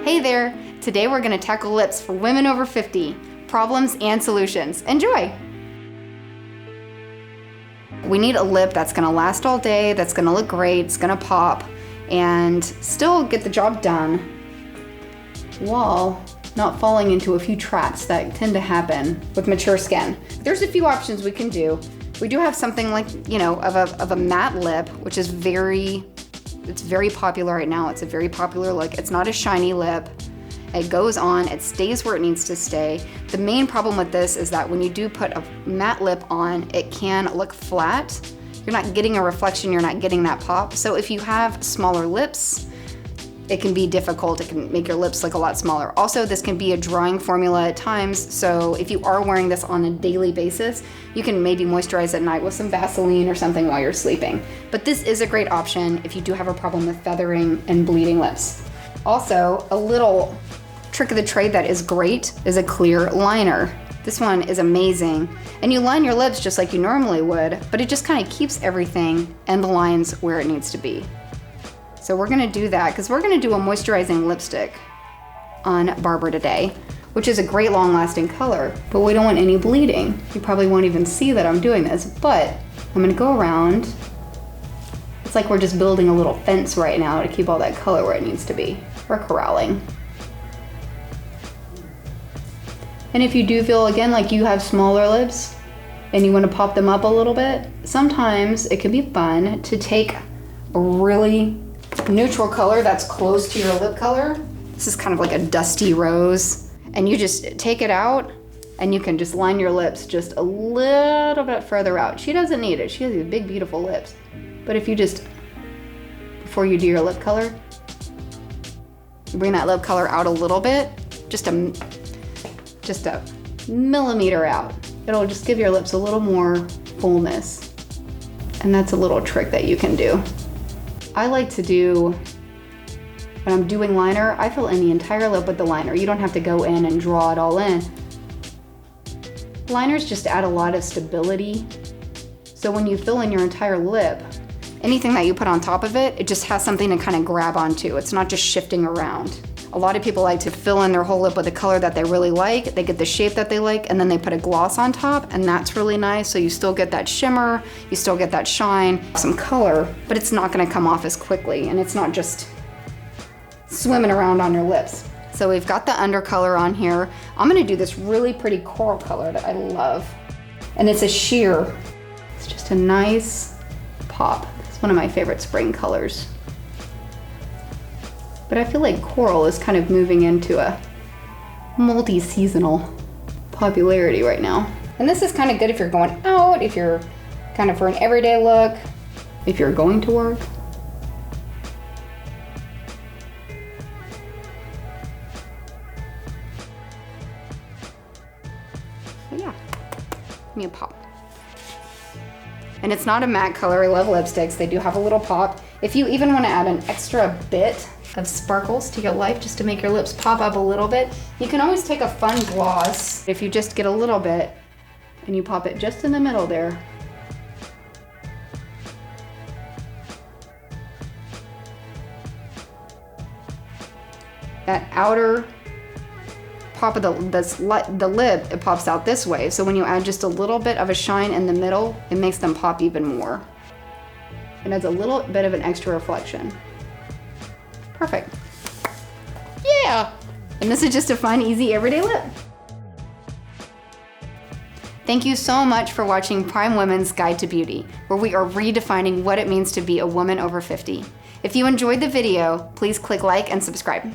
Hey there! Today we're gonna tackle lips for women over 50, problems and solutions. Enjoy! We need a lip that's gonna last all day, that's gonna look great, it's gonna pop, and still get the job done while not falling into a few traps that tend to happen with mature skin. There's a few options we can do. We do have something like, of a matte lip, which is very popular right now. It's a very popular look. It's not a shiny lip. It goes on, it stays where it needs to stay. The main problem with this is that when you do put a matte lip on, it can look flat. You're not getting a reflection, you're not getting that pop. So if you have smaller lips, it can be difficult. It can make your lips look a lot smaller. Also, this can be a drying formula at times. So if you are wearing this on a daily basis, you can maybe moisturize at night with some Vaseline or something while you're sleeping. But this is a great option if you do have a problem with feathering and bleeding lips. Also, a little trick of the trade that is great is a clear liner. This one is amazing. And you line your lips just like you normally would, but it just kind of keeps everything and the lines where it needs to be. So we're gonna do that because we're gonna do a moisturizing lipstick on Barbara today, which is a great long-lasting color, but we don't want any bleeding. You probably won't even see that I'm doing this, but I'm gonna go around. It's like we're just building a little fence right now to keep all that color where it needs to be. We're corralling. And if you do feel, again, like you have smaller lips and you wanna pop them up a little bit, sometimes it can be fun to take a really neutral color that's close to your lip color. This is kind of like a dusty rose. And you just take it out and you can just line your lips just a little bit further out. She doesn't need it. She has these big, beautiful lips. But if you just, before you do your lip color, you bring that lip color out a little bit, just a millimeter out. It'll just give your lips a little more fullness. And that's a little trick that you can do. I like to do, when I'm doing liner, I fill in the entire lip with the liner. You don't have to go in and draw it all in. Liners just add a lot of stability. So when you fill in your entire lip, anything that you put on top of it, it just has something to kind of grab onto. It's not just shifting around. A lot of people like to fill in their whole lip with a color that they really like, they get the shape that they like, and then they put a gloss on top, and that's really nice. So you still get that shimmer, you still get that shine, some color, but it's not gonna come off as quickly, and it's not just swimming around on your lips. So we've got the undercolor on here. I'm gonna do this really pretty coral color that I love, and it's a sheer. It's just a nice pop. It's one of my favorite spring colors. But I feel like coral is kind of moving into a multi-seasonal popularity right now. And this is kind of good if you're going out, if you're kind of for an everyday look, if you're going to work. So yeah, give me a pop. And it's not a matte color. I love lipsticks. They do have a little pop. If you even want to add an extra bit of sparkles to your life just to make your lips pop up a little bit, you can always take a fun gloss. If you just get a little bit and you pop it just in the middle there. That outer pop of the lip, it pops out this way. So when you add just a little bit of a shine in the middle, it makes them pop even more. It adds a little bit of an extra reflection. Perfect. Yeah! And this is just a fun, easy, everyday lip. Thank you so much for watching Prime Women's Guide to Beauty, where we are redefining what it means to be a woman over 50. If you enjoyed the video, please click like and subscribe.